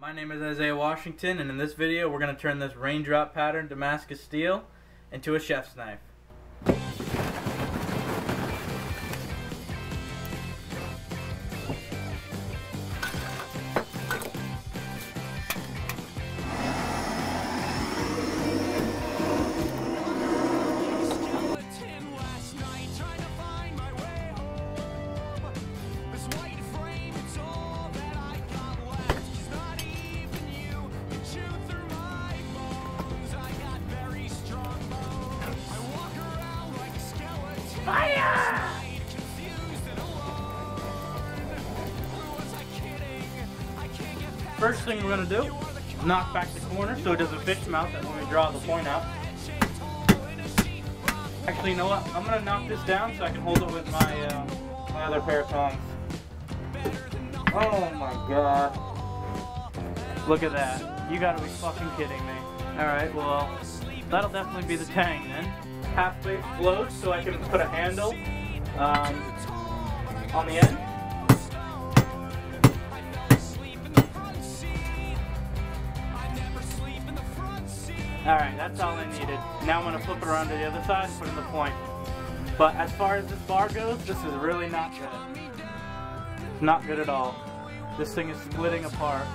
My name is Isaiah Washington, and in this video we're going to turn this raindrop pattern Damascus steel into a chef's knife. Fire! First thing we're going to do, knock back the corner so it doesn't fish mouth that when we draw the point out. Actually, you know what? I'm going to knock this down so I can hold it with my, my other pair of tongs. Oh my god. Look at that. You gotta be fucking kidding me. Alright, well, that'll definitely be the tang then. Half-baked float so I can put a handle on the end. Alright, that's all I needed. Now I'm going to flip it around to the other side and put in the point. But as far as this bar goes, this is really not good. It's not good at all. This thing is splitting apart.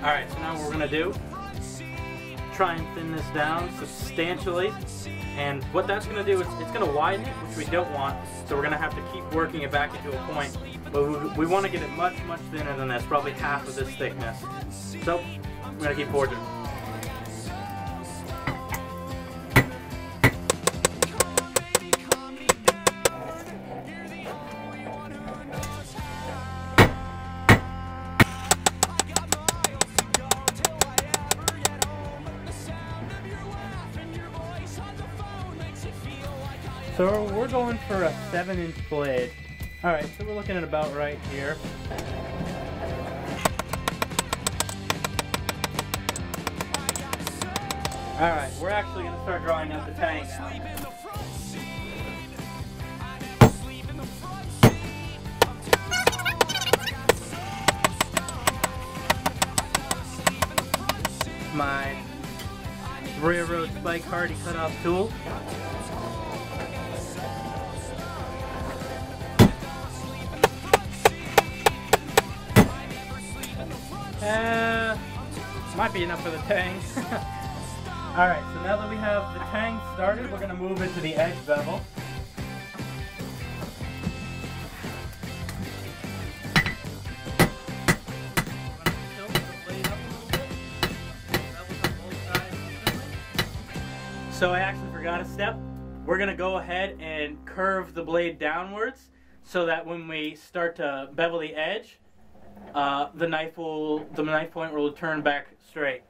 Alright, so now what we're going to do, try and thin this down substantially, and what that's going to do is it's going to widen it, which we don't want, so we're going to have to keep working it back into a point, but we want to get it much, much thinner than this, probably half of this thickness. So, we're going to keep forging. So we're going for a 7-inch blade. Alright, so we're looking at about right here. Alright, we're actually going to start drawing out the tang now. My railroad spike hardy cutoff tool. Might be enough for the tang. Alright, so now that we have the tang started, we're going to move into the edge bevel. So I actually forgot a step. We're going to go ahead and curve the blade downwards so that when we start to bevel the edge, the knife point will turn back straight.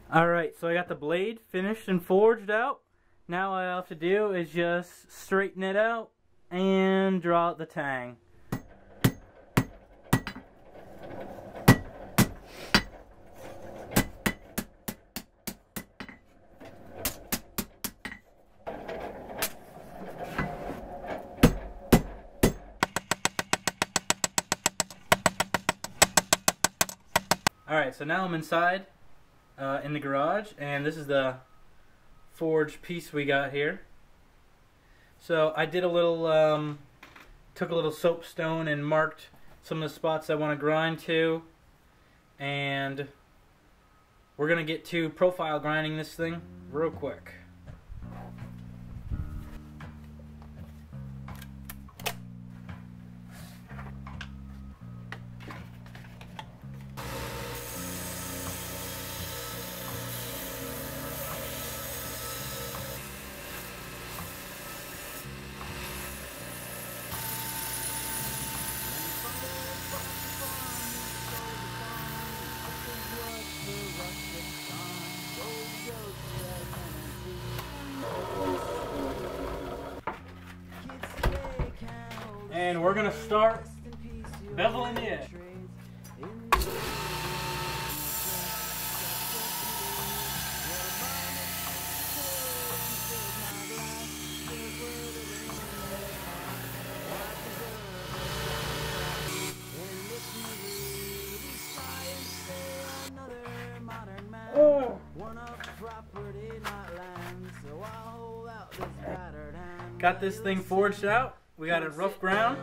Alright, so I got the blade finished and forged out. Now all I have to do is just straighten it out and draw out the tang. Alright, so now I'm inside in the garage, and this is the forged piece we got here. So I did a little, took a little soapstone and marked some of the spots I want to grind to, and we're going to get to profile grinding this thing real quick. we're gonna start beveling the edge. Got this thing forged out. We got it rough ground.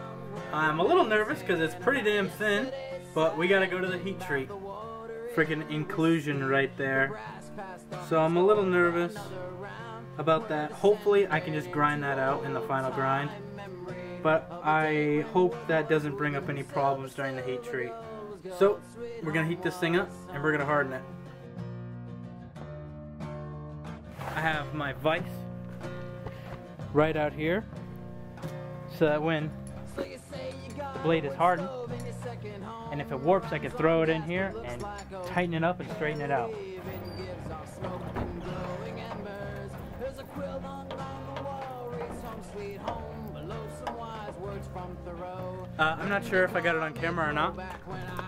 I'm a little nervous because it's pretty damn thin, but we gotta go to the heat treat. Freaking inclusion right there. So I'm a little nervous about that. Hopefully I can just grind that out in the final grind, but I hope that doesn't bring up any problems during the heat treat. So we're gonna heat this thing up and we're gonna harden it. I have my vise right out here so that when the blade is hardened and if it warps, I can throw it in here and tighten it up and straighten it out. I'm not sure if I got it on camera or not,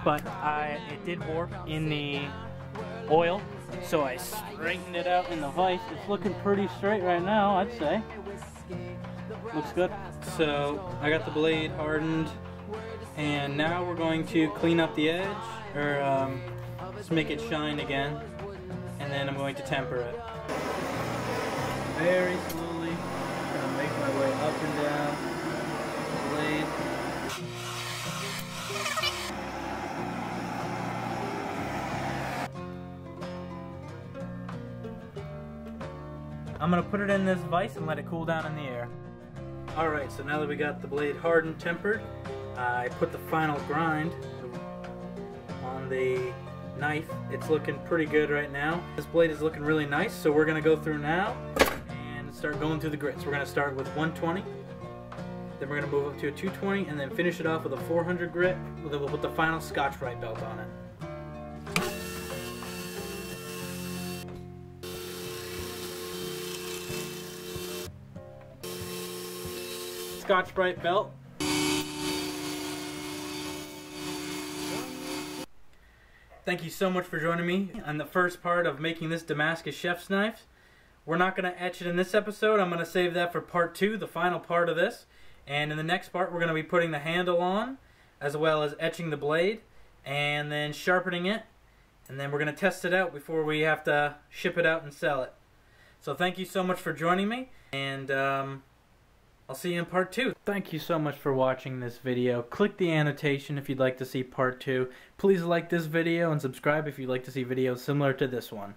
but it did warp in the oil, so I straightened it out in the vise. It's looking pretty straight right now, I'd say. Looks good. So I got the blade hardened, and now we're going to clean up the edge, or just make it shine again, and then I'm going to temper it. Very slowly, I'm gonna make my way up and down the blade. I'm gonna put it in this vise and let it cool down in the air. Alright, so now that we got the blade hardened, tempered, I put the final grind on the knife. It's looking pretty good right now. This blade is looking really nice, so we're gonna go through now and start going through the grits. We're gonna start with 120, then we're gonna move up to a 220, and then finish it off with a 400 grit. Then we'll put the final Scotch-Brite belt on it. Scotch-Brite belt. Thank you so much for joining me on the first part of making this Damascus chef's knife. We're not going to etch it in this episode. I'm going to save that for part 2, the final part of this. And in the next part, we're going to be putting the handle on, as well as etching the blade, and then sharpening it. And then we're going to test it out before we have to ship it out and sell it. So thank you so much for joining me, and I'll see you in part 2. Thank you so much for watching this video. Click the annotation if you'd like to see part 2. Please like this video and subscribe if you'd like to see videos similar to this one.